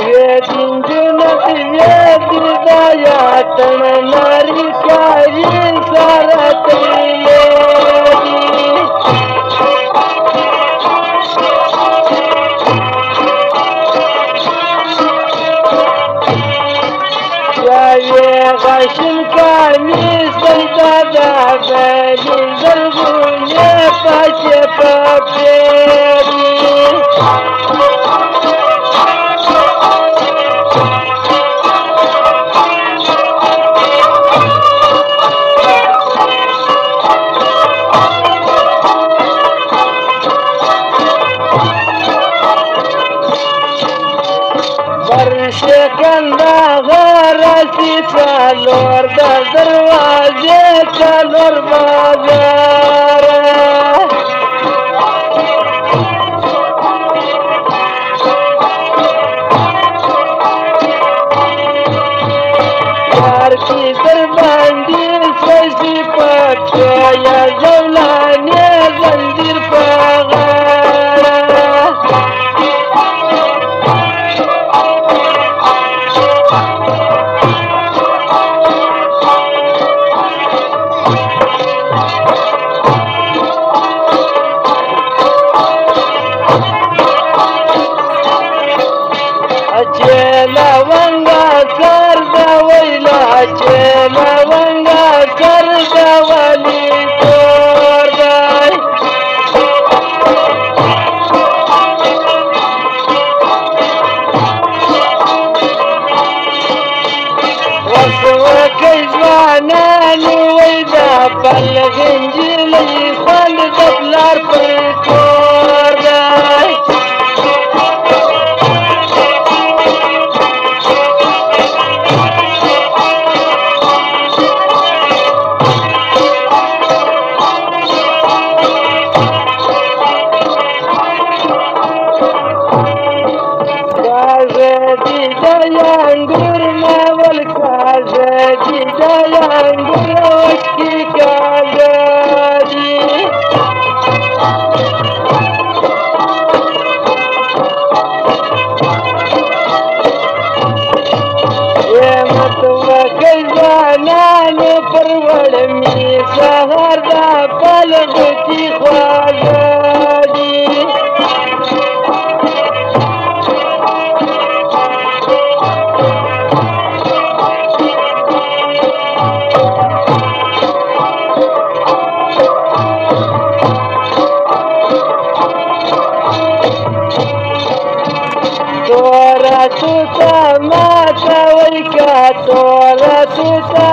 دین جنت یادی دایاتن ناری کاری سارتی یای غشن کامی سنتا دابلی زرگونی پاچه پاپیری برشکنده غرسی چالور در دروازه چالور بازار یارکی در باندی سوزی پاکه یا زولانی زنجیر پاغاره چلا ونگا سر دا ویلا چلا ونگا سر دا ولی کور دای وسو کئی زوانانو ویدا پل غنجلی خوند دبلار پر کور دای Yangur naval kaza dida yangur oski kagadi ye matwa kaizanan parwad mi sahar da palgti khwagadi Tora tuta mata waika tora tuta